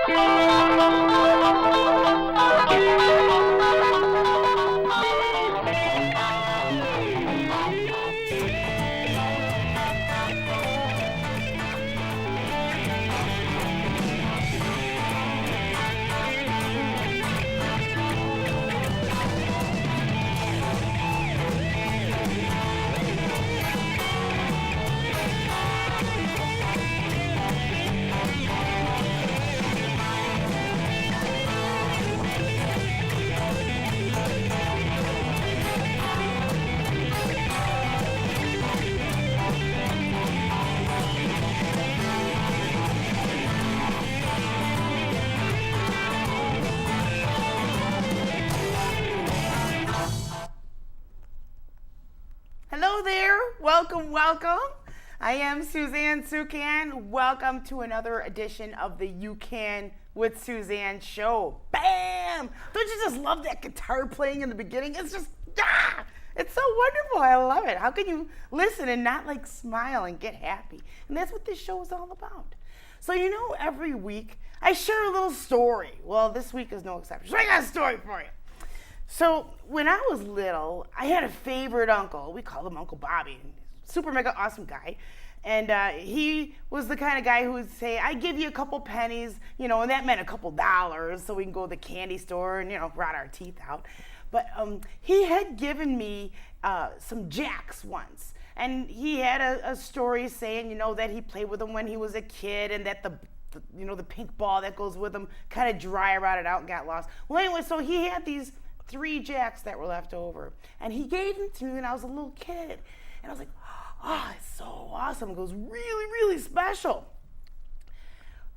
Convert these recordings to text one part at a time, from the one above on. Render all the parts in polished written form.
Hello there, welcome. I am Suzanne Suchan. Welcome to another edition of the You Can with Suzanne show. Bam! Don't you just love that guitar playing in the beginning? It's just, it's so wonderful. I love it. How can you listen and not like smile and get happy? And that's what this show is all about. So every week I share a little story. Well, this week is no exception. So I got a story for you. So when I was little, I had a favorite uncle. We called him Uncle Bobby. Super mega awesome guy. And he was the kind of guy who would say, I give you a couple pennies, and that meant a couple dollars so we can go to the candy store and, rot our teeth out. But he had given me some jacks once. And he had a story saying, that he played with them when he was a kid and that the pink ball that goes with them kind of dry rotted out and got lost. Well, anyway, so he had these 3 jacks that were left over. And he gave them to me when I was a little kid. And I was like, oh, it's so awesome. It goes really, really special.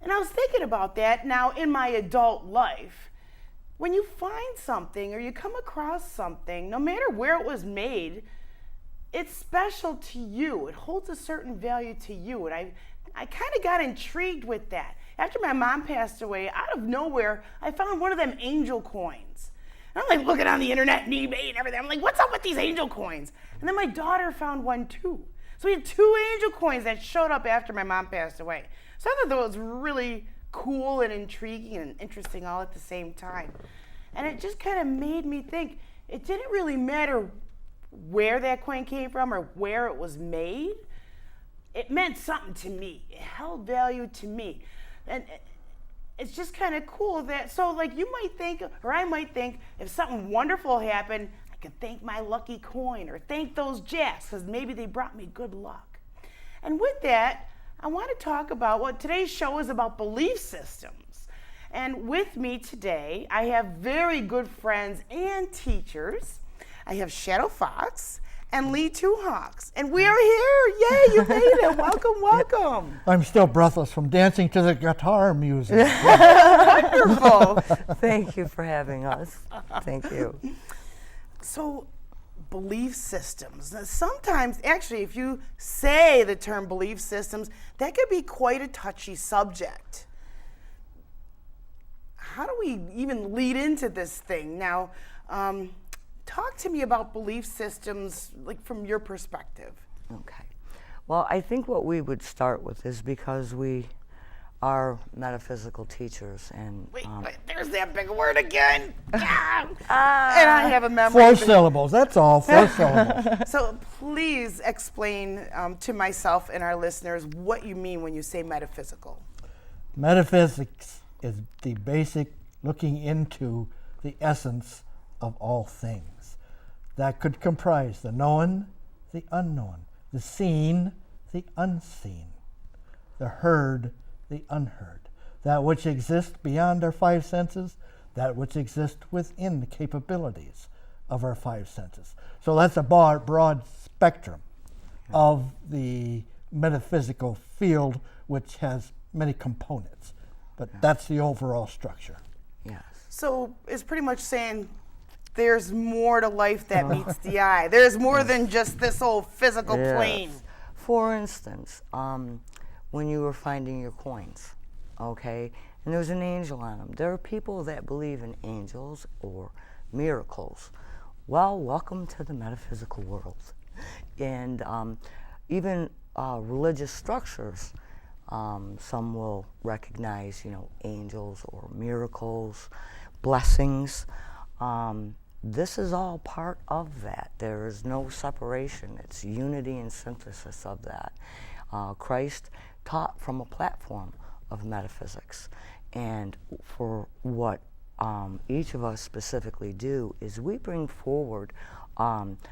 And I was thinking about that now in my adult life. When you find something or you come across something, no matter where it was made, it's special to you. It holds a certain value to you. And I kind of got intrigued with that. After my mom passed away, out of nowhere, I found one of them angel coins. And I'm like looking on the internet and eBay and everything. I'm like, what's up with these angel coins? And then my daughter found one too. So we had 2 angel coins that showed up after my mom passed away. So I thought that was really cool and intriguing and interesting all at the same time. And it just kind of made me think it didn't really matter where that coin came from or where it was made. It meant something to me. It held value to me. And it's just kind of cool that, so like you might think, or I might think, if something wonderful happened, I could thank my lucky coin or thank those jacks because maybe they brought me good luck. And with that, I want to talk about what today's show is about: belief systems. And with me today, I have very good friends and teachers. I have ShadowFox and LilyDale. And we are here. Yay, you made it. Welcome. I'm still breathless from dancing to the guitar music. Wonderful. Thank you for having us. Thank you. So, belief systems. Now, sometimes, actually, if you say the term belief systems, that could be quite a touchy subject. How do we even lead into this thing? Now, talk to me about belief systems, like from your perspective. Okay. Well, I think what we would start with is because we are metaphysical teachers, and wait, there's that big word again. And I have a memory. 4 syllables. That's all. 4 syllables. So please explain to myself and our listeners what you mean when you say metaphysical. Metaphysics is the basic looking into the essence of all things. That could comprise the known, the unknown, the seen, the unseen, the heard, the unheard, that which exists beyond our 5 senses, that which exists within the capabilities of our 5 senses. So that's a broad spectrum of the metaphysical field, which has many components, but that's the overall structure. yes. So it's pretty much saying there's more to life that meets the eye. There's more than just this old physical plane. For instance, when you were finding your coins, okay, and there was an angel on them. There are people that believe in angels or miracles. Well, welcome to the metaphysical world. And even religious structures Some will recognize, angels or miracles, blessings. This is all part of that. There is no separation. It's unity and synthesis of that. Christ taught from a platform of metaphysics. And for what each of us specifically do is we bring forward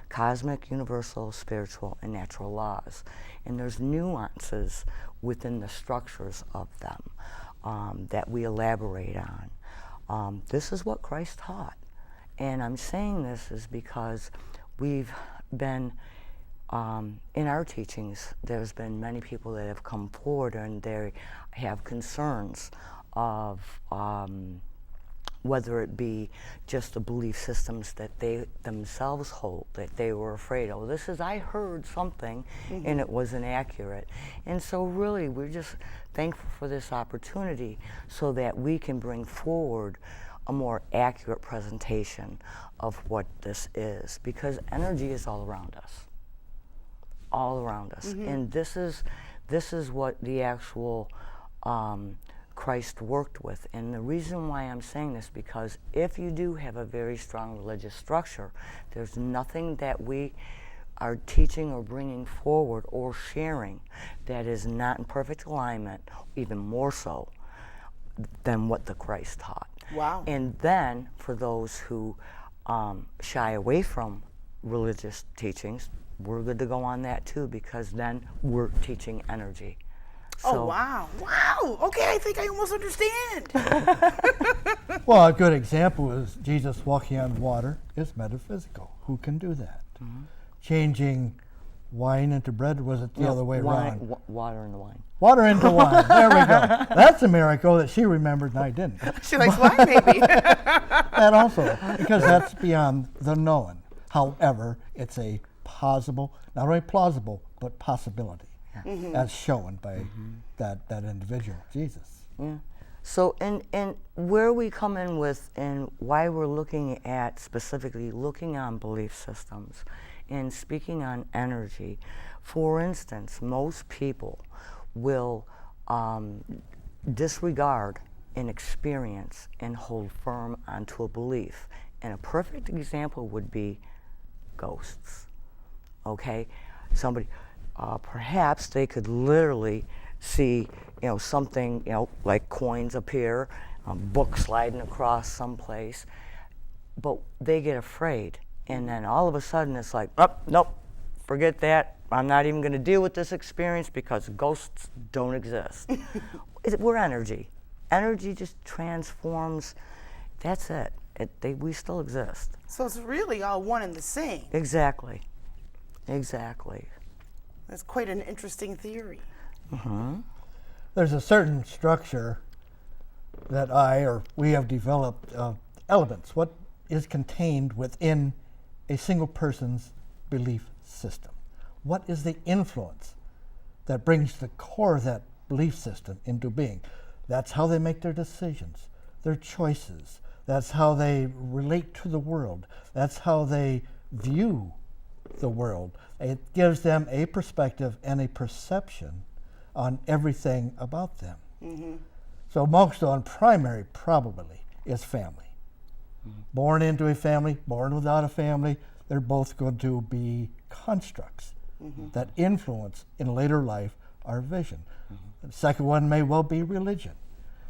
cosmic, universal, spiritual, and natural laws. And there's nuances within the structures of them that we elaborate on. This is what Christ taught. And I'm saying this is because we've been, in our teachings, there's been many people that have come forward and they have concerns of whether it be just the belief systems that they themselves hold, that they were afraid, I heard something and it wasn't accurate. And so really we're just thankful for this opportunity so that we can bring forward a more accurate presentation of what this is, because energy is all around us. All around us. And this is what the actual Christ worked with. And the reason why I'm saying this, because if you do have a very strong religious structure, there's nothing that we are teaching or bringing forward or sharing that is not in perfect alignment, even more so than what the Christ taught. Wow. And then for those who shy away from religious teachings, we're good to go on that too, because then we're teaching energy. Oh, wow. Wow. Okay, I think I almost understand. Well, a good example is Jesus walking on water is metaphysical. Who can do that? Changing wine into bread, was it the other way around? Water into wine. Water into wine. There we go. That's a miracle that she remembered and I didn't. She likes wine, maybe. That also, because that's beyond the known. However, it's a possible, not only plausible, but possibility. As shown by that individual, Jesus. Yeah. So, and where we come in with, and why we're looking at specifically looking on belief systems and speaking on energy. For instance, most people will disregard an experience and hold firm onto a belief. And a perfect example would be ghosts. Okay, somebody. Perhaps they could literally see, something, like coins appear, a book sliding across someplace, but they get afraid, and then all of a sudden it's like, oh, nope, forget that. I'm not even going to deal with this experience because ghosts don't exist. We're energy. Energy just transforms. That's it. We still exist. So it's really all one and the same. Exactly. Exactly. That's quite an interesting theory. There's a certain structure that we have developed elements. What is contained within a single person's belief system? What is the influence that brings the core of that belief system into being? That's how they make their decisions, their choices. That's how they relate to the world. That's how they view the world. It gives them a perspective and a perception on everything about them. So most on primary probably is family. Born into a family, born without a family, they're both going to be constructs that influence in later life our vision. The second one may well be religion.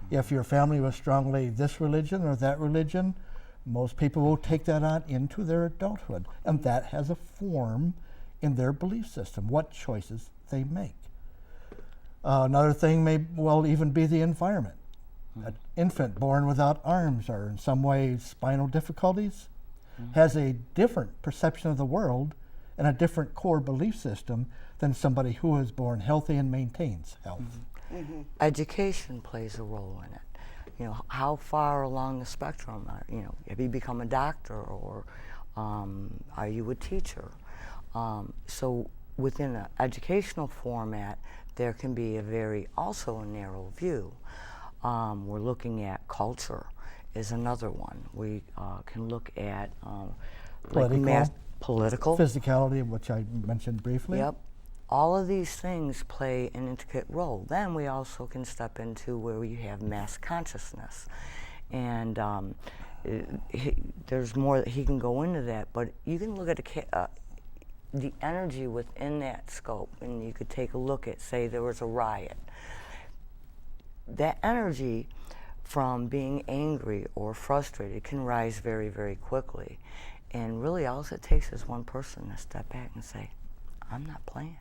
If your family was strongly this religion or that religion, most people will take that on into their adulthood, and that has a form in their belief system, what choices they make. Another thing may well even be the environment. An infant born without arms or in some way spinal difficulties has a different perception of the world and a different core belief system than somebody who is born healthy and maintains health. Education plays a role in it. How far along the spectrum are, have you become a doctor or are you a teacher? So within an educational format, there can be also a narrow view. We're looking at culture is another one. We can look at Political. Political. Physicality, which I mentioned briefly. Yep. All of these things play an intricate role. Then we also can step into where you have mass consciousness. And there's more that he can go into that, but you can look at the energy within that scope, and you could take a look at, say, there was a riot. That energy from being angry or frustrated can rise very, very quickly. And really all it takes is one person to step back and say, I'm not playing.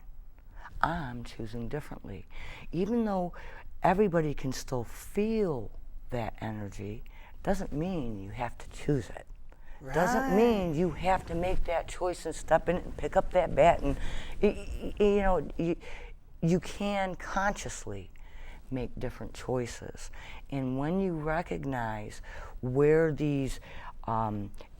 I'm choosing differently. Even though everybody can still feel that energy, doesn't mean you have to choose it. Right. Doesn't mean you have to make that choice and step in and pick up that bat. And you can consciously make different choices. And when you recognize where these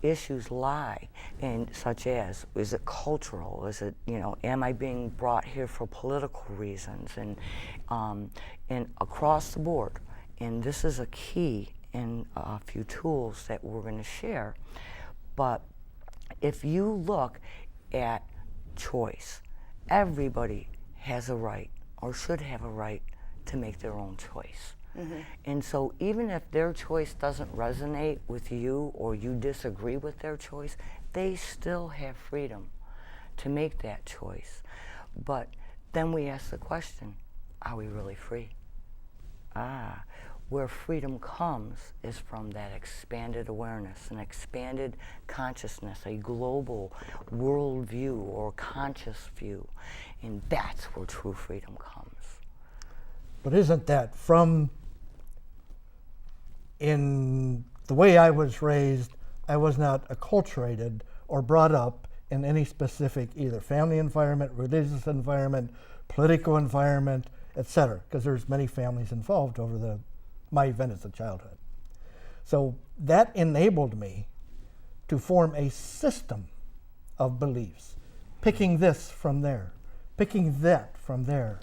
issues lie, and such as, is it cultural? Is it, am I being brought here for political reasons? And across the board, and this is a key in a few tools that we're going to share, but if you look at choice, everybody has a right, or should have a right, to make their own choice. Mm-hmm. And so even if their choice doesn't resonate with you, or you disagree with their choice, they still have freedom to make that choice. But then we ask the question, are we really free? Where freedom comes is from that expanded awareness, an expanded consciousness, a global world view or conscious view. And that's where true freedom comes. But isn't that in the way I was raised, I was not acculturated or brought up in any specific either family environment, religious environment, political environment, etc., because there's many families involved over my event as a childhood. So that enabled me to form a system of beliefs, picking this from there, picking that from there,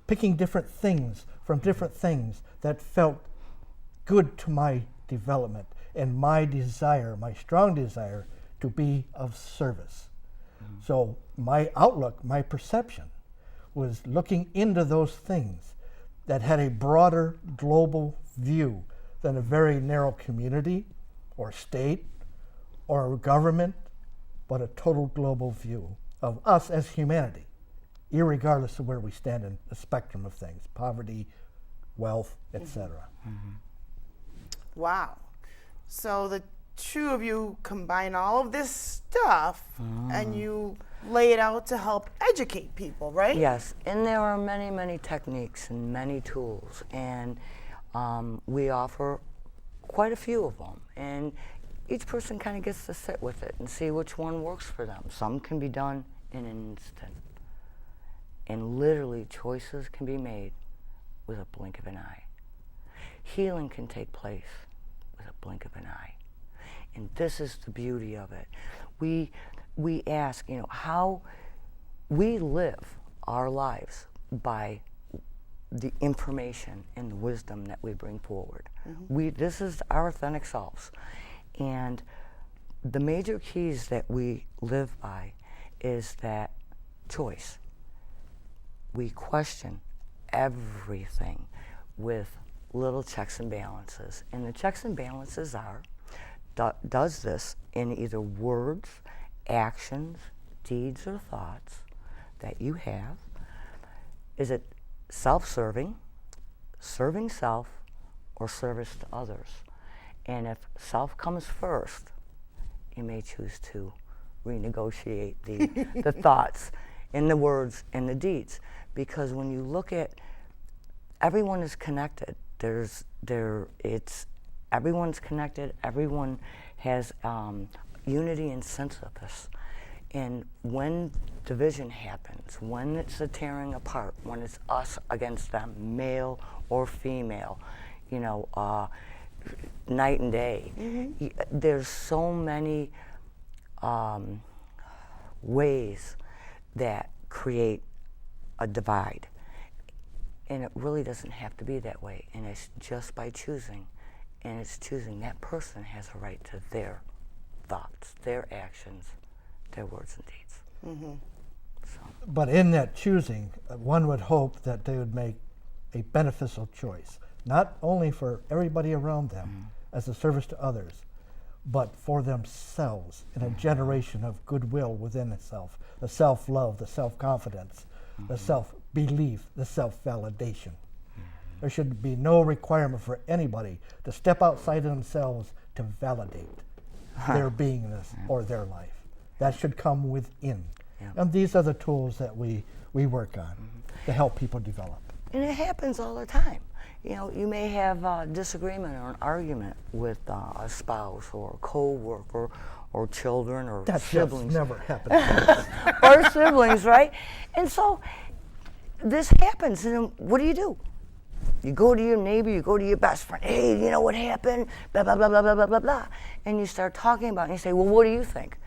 picking different things from different things that felt good to my development and my desire, my strong desire to be of service. Mm-hmm. So my outlook, my perception was looking into those things that had a broader global view than a very narrow community or state or government, but a total global view of us as humanity, irregardless of where we stand in the spectrum of things, poverty, wealth, etc. Mm-hmm. Wow. So the two of you combine all of this stuff and you lay it out to help educate people, right? Yes, and there are many, many techniques and many tools, and we offer quite a few of them. And each person kind of gets to sit with it and see which one works for them. Some can be done in an instant. And literally, choices can be made with a blink of an eye. Healing can take place with a blink of an eye. And this is the beauty of it. We ask, how we live our lives by the information and the wisdom that we bring forward. Mm-hmm. This is our authentic selves. And the major keys that we live by is that choice. We question everything with little checks and balances. And the checks and balances are, does this in either words, actions, deeds, or thoughts that you have? Is it self-serving, serving self, or service to others? And if self comes first, you may choose to renegotiate the thoughts and the words and the deeds. Because when you look at, everyone is connected. Everyone's connected. Everyone has unity and sense of this. And when division happens, when it's a tearing apart, when it's us against them, male or female, night and day, mm-hmm. There's so many ways that create a divide. And it really doesn't have to be that way. And it's just by choosing. And it's choosing that person has a right to their thoughts, their actions, their words and deeds. Mm-hmm. But in that choosing, one would hope that they would make a beneficial choice, not only for everybody around them as a service to others, but for themselves in a generation of goodwill within itself, the self-love, the self-confidence, the self-belief, the self-validation. There should be no requirement for anybody to step outside of themselves to validate their beingness or their life. That should come within. And these are the tools that we work on to help people develop. And it happens all the time. You know, you may have a disagreement or an argument with a spouse or a co-worker or children or siblings. That never happened. Or siblings, right? And so this happens, and what do? You go to your neighbor, you go to your best friend, hey, you know what happened? Blah, blah, blah, blah, blah, blah, blah, blah. And you start talking about it, and you say, well, what do you think?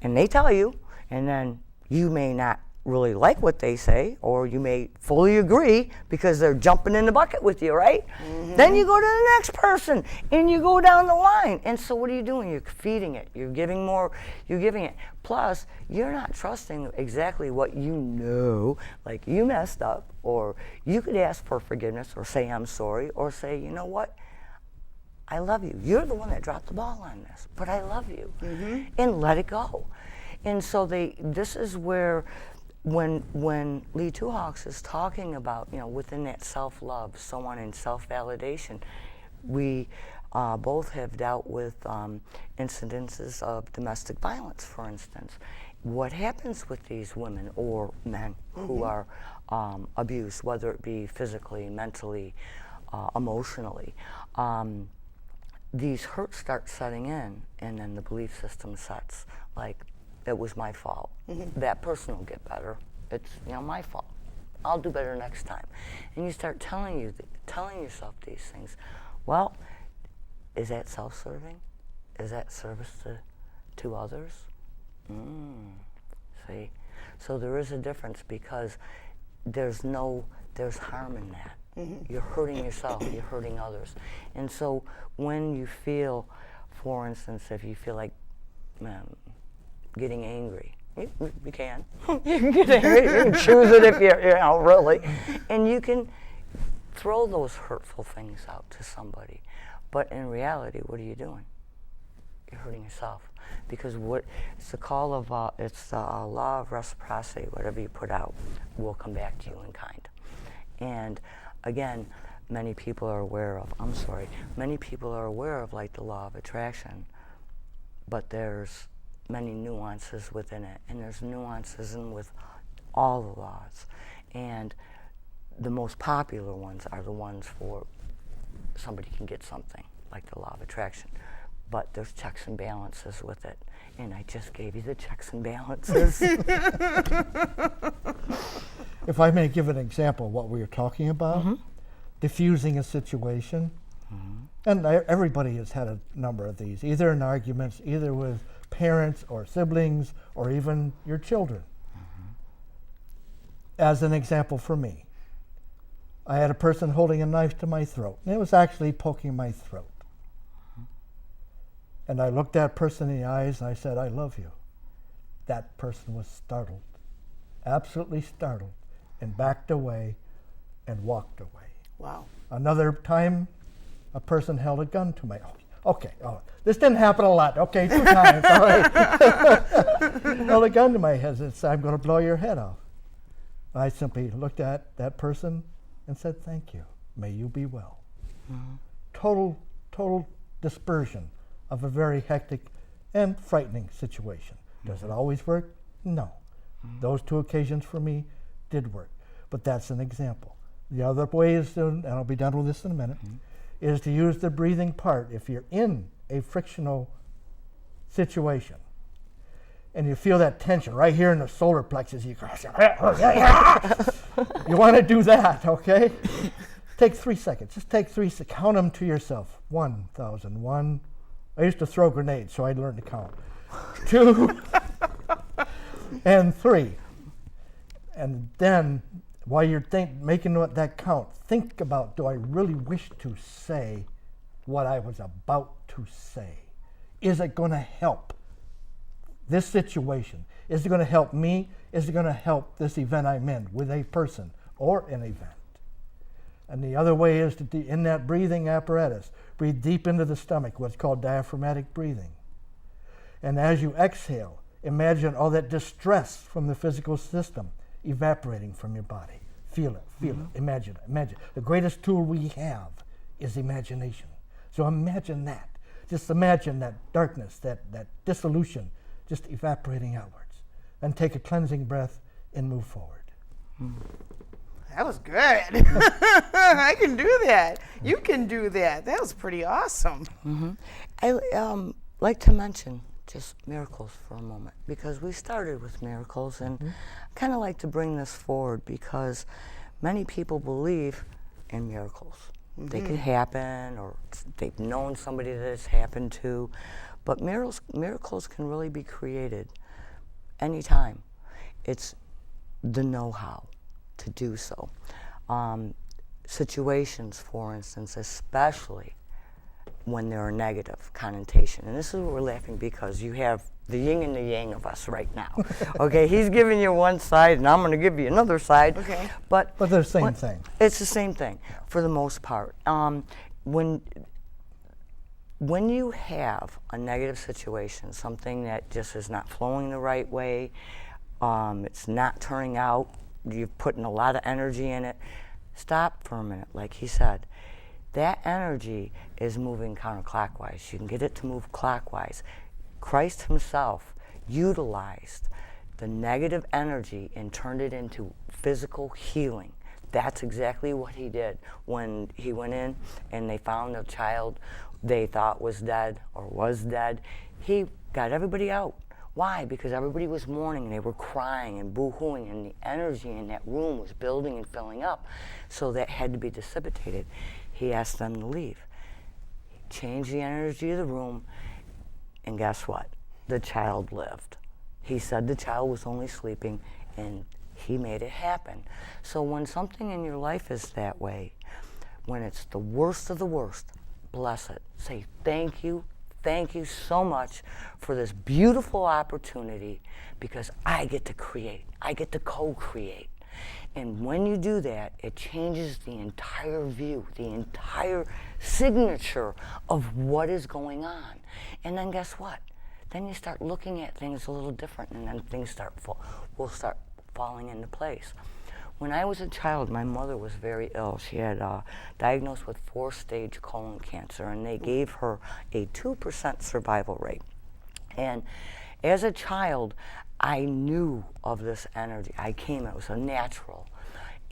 And they tell you, and then you may not really like what they say, or you may fully agree because they're jumping in the bucket with you, right? Then you go to the next person, and you go down the line. And so what are you doing? You're feeding it. You're giving more. You're giving it. Plus, you're not trusting exactly what you know, like you messed up, or you could ask for forgiveness, or say I'm sorry, or say, you know what? I love you. You're the one that dropped the ball on this, but I love you. And let it go. And so this is where when Lee Two Hawks is talking about, you know, within that self-love, so on, and self-validation, we both have dealt with incidences of domestic violence, for instance. What happens with these women or men who are abused, whether it be physically, mentally, emotionally, these hurts start setting in, and then the belief system sets, like, it was my fault. That person will get better. It's, you know, my fault. I'll do better next time. And you start telling yourself these things. Well, is that self-serving? Is that service to others? See? So there is a difference, because there's harm in that. You're hurting yourself, you're hurting others. And so when you feel, for instance, if you feel like getting angry, you can. You can get angry, you can choose it if you know, really. And you can throw those hurtful things out to somebody. But in reality, what are you doing? You're hurting yourself. Because it's the call of, it's the law of reciprocity. Whatever you put out will come back to you in kind. And again, many people are aware of, like the law of attraction, but there's many nuances within it, and there's nuances in with all the laws. And the most popular ones are the ones for somebody can get something, like the law of attraction. But there's checks and balances with it. And I just gave you the checks and balances. If I may give an example of what we were talking about, diffusing a situation. And everybody has had a number of these, either in arguments, either with parents or siblings, or even your children. As an example for me, I had a person holding a knife to my throat, and it was actually poking my throat. And I looked that person in the eyes, and I said, I love you. That person was startled, absolutely startled, and backed away and walked away. Wow. Another time, a person held a gun to my, this didn't happen a lot, 2 times, all right. Held a gun to my head and said, I'm going to blow your head off. I simply looked at that person and said, thank you, may you be well. Total dispersion of a very hectic and frightening situation. Does it always work? No. Those 2 occasions for me did work, but that's an example. The other way is, and I'll be done with this in a minute, is to use the breathing part. If you're in a frictional situation and you feel that tension right here in the solar plexus, you want to do that, okay? Take 3 seconds. Just take 3 seconds. Count them to yourself. 1,001. I used to throw grenades, so I learned to count. 2 and 3. And then, while you're making that count, think about, do I really wish to say what I was about to say? Is it going to help this situation? Is it going to help me? Is it going to help this event I'm in with a person or an event? And the other way is to, in that breathing apparatus, breathe deep into the stomach, what's called diaphragmatic breathing. And as you exhale, imagine all that distress from the physical system evaporating from your body. Feel it, feel it, imagine it, imagine. The greatest tool we have is imagination. So imagine that. Just imagine that darkness, that dissolution, just evaporating outwards. Then take a cleansing breath and move forward. That was good. I can do that. You can do that. That was pretty awesome. I like to mention just miracles for a moment, because we started with miracles, and I kind of like to bring this forward because many people believe in miracles. They could happen, or they've known somebody that it's happened to, but miracles can really be created anytime. It's the know-how to do so. Situations, for instance, especially when there are negative connotation. And this is what we're laughing, because you have the yin and the yang of us right now. Okay, he's giving you one side, and I'm going to give you another side. Okay. But they're the same thing. It's the same thing for the most part. When you have a negative situation, something that just is not flowing the right way, it's not turning out, you're putting a lot of energy in it, stop for a minute, like he said. That energy is moving counterclockwise. You can get it to move clockwise. Christ himself utilized the negative energy and turned it into physical healing. That's exactly what he did when he went in and they found a child they thought was dead or was dead. He got everybody out. Why? Because everybody was mourning and they were crying and boo-hooing, and the energy in that room was building and filling up, so that had to be dissipated. He asked them to leave. He changed the energy of the room, and guess what? The child lived. He said the child was only sleeping, and he made it happen. So when something in your life is that way, when it's the worst of the worst, bless it. Say thank you so much for this beautiful opportunity, because I get to create. I get to co-create. And when you do that, it changes the entire view, the entire signature of what is going on. And then guess what? Then you start looking at things a little different, and then things will start falling into place. When I was a child, my mother was very ill. She had diagnosed with 4-stage colon cancer, and they gave her a 2% survival rate. And as a child, I knew of this energy. it was a natural.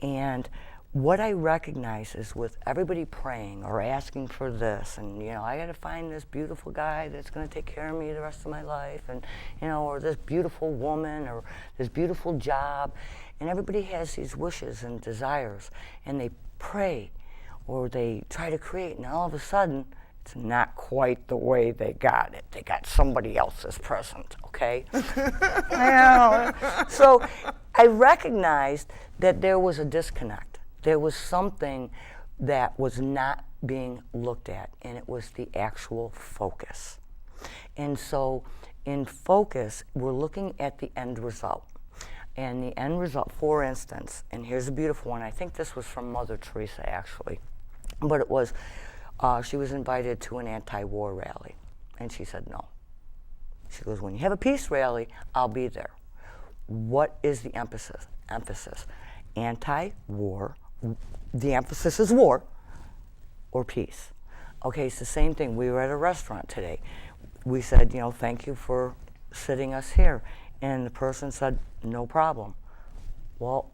And what I recognize is with everybody praying or asking for this, and I got to find this beautiful guy that's going to take care of me the rest of my life, and or this beautiful woman, or this beautiful job, and everybody has these wishes and desires, and they pray or they try to create, and all of a sudden it's not quite the way they got it. They got somebody else's present, okay? So I recognized that there was a disconnect. There was something that was not being looked at, and it was the actual focus. And so in focus, we're looking at the end result. And the end result, for instance, and here's a beautiful one. I think this was from Mother Teresa, actually. But it was, she was invited to an anti-war rally. And she said no. She goes, when you have a peace rally, I'll be there. What is the emphasis? Anti-war. The emphasis is war or peace. Okay, it's the same thing. We were at a restaurant today. We said, thank you for sitting us here. And the person said, no problem. Well,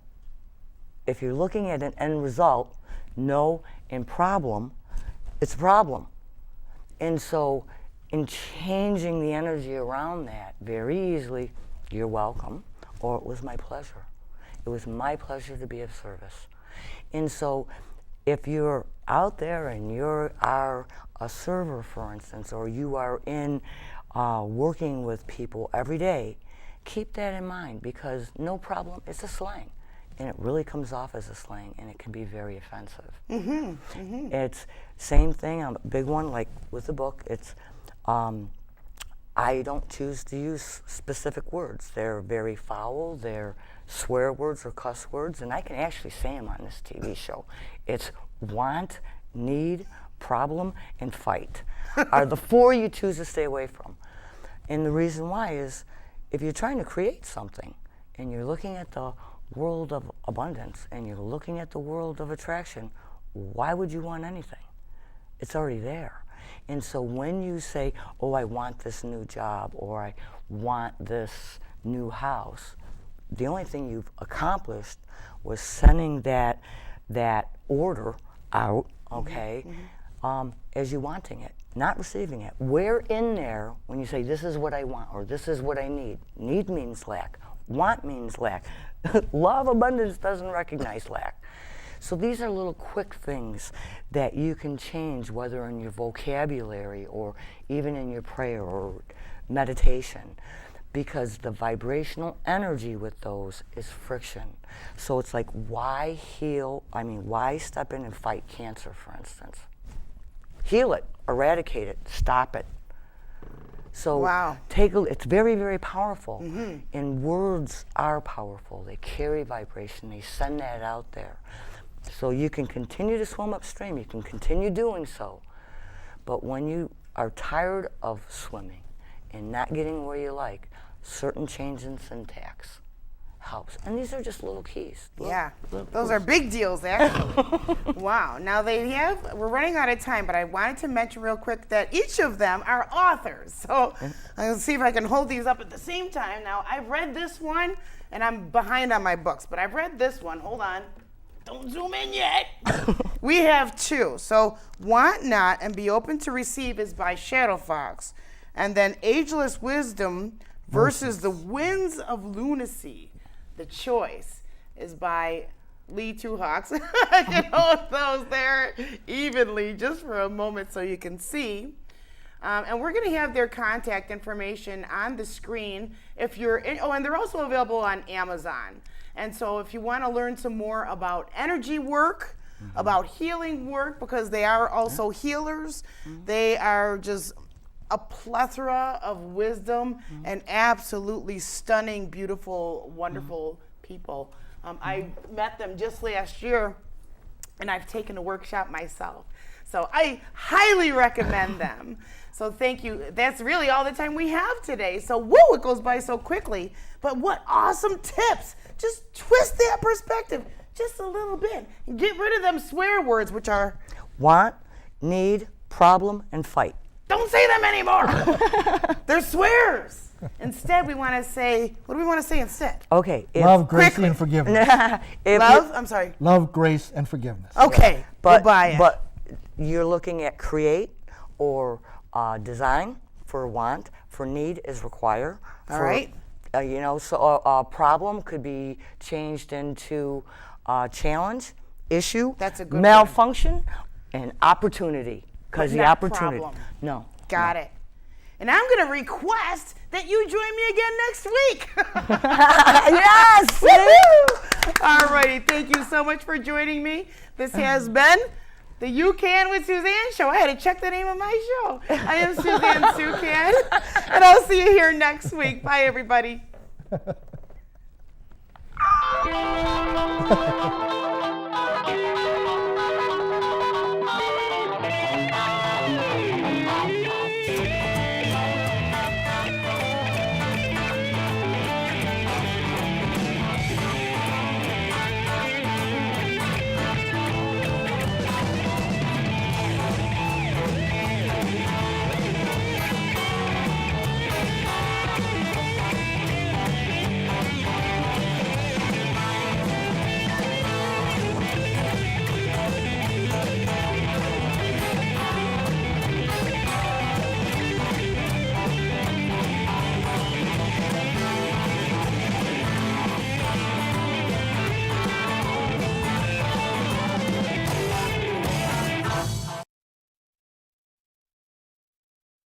if you're looking at an end result, no and problem, it's a problem. And so in changing the energy around that very easily, you're welcome, or it was my pleasure. It was my pleasure to be of service. And so if you're out there and you are a server, for instance, or you are in working with people every day, keep that in mind, because no problem is a slang. And it really comes off as a slang, and it can be very offensive. It's same thing, a big one, like with the book, it's I don't choose to use specific words. They're very foul, they're swear words or cuss words, and I can actually say them on this TV show. It's want, need, problem, and fight are the 4 you choose to stay away from. And the reason why is if you're trying to create something and you're looking at the world of abundance and you're looking at the world of attraction, why would you want anything? It's already there. And so when you say, oh, I want this new job or I want this new house, the only thing you've accomplished was sending that order out, okay, as you wanting it, not receiving it. Where in there, when you say this is what I want or this is what I need means lack, want means lack. Law of abundance doesn't recognize lack. So these are little quick things that you can change, whether in your vocabulary or even in your prayer or meditation, because the vibrational energy with those is friction. So it's like, why why step in and fight cancer, for instance? Heal it, eradicate it, stop it. So wow. It's very, very powerful. And words are powerful. They carry vibration. They send that out there. So you can continue to swim upstream. You can continue doing so. But when you are tired of swimming and not getting where you like, certain change in syntax helps. And these are just little keys. Those are big deals, actually. Wow. Now we're running out of time, but I wanted to mention real quick that each of them are authors. So I'm going to see if I can hold these up at the same time. Now, I've read this one, and I'm behind on my books, but I've read this one. Hold on. Don't zoom in yet. We have 2. So Want Not and Be Open to Receive is by ShadowFox. And then Ageless Wisdom versus the Winds of Lunacy. The Choice is by Lee Two Hawks. I can hold those there evenly just for a moment so you can see. And we're going to have their contact information on the screen. If you're and they're also available on Amazon. And so if you want to learn some more about energy work, about healing work, because they are also healers, they are just a plethora of wisdom and absolutely stunning, beautiful, wonderful people. I met them just last year, and I've taken a workshop myself. So I highly recommend them. So thank you. That's really all the time we have today. So woo, it goes by so quickly. But what awesome tips. Just twist that perspective just a little bit. And get rid of them swear words, which are want, need, problem, and fight. Don't say them anymore. They're swears. Instead, we want to say, what do we want to say instead? Okay. Love, grace, and forgiveness. I'm sorry. Love, grace, and forgiveness. Okay. But buy it. But you're looking at create or design for want, for need is require. All right. So a problem could be changed into challenge, issue, that's a good malfunction, and opportunity. Because the opportunity. Problem. No. Got it. And I'm going to request that you join me again next week. Yes! All righty. Thank you so much for joining me. This has been the You Can with Suzanne show. I had to check the name of my show. I am Suzanne Suchan, and I'll see you here next week. Bye, everybody.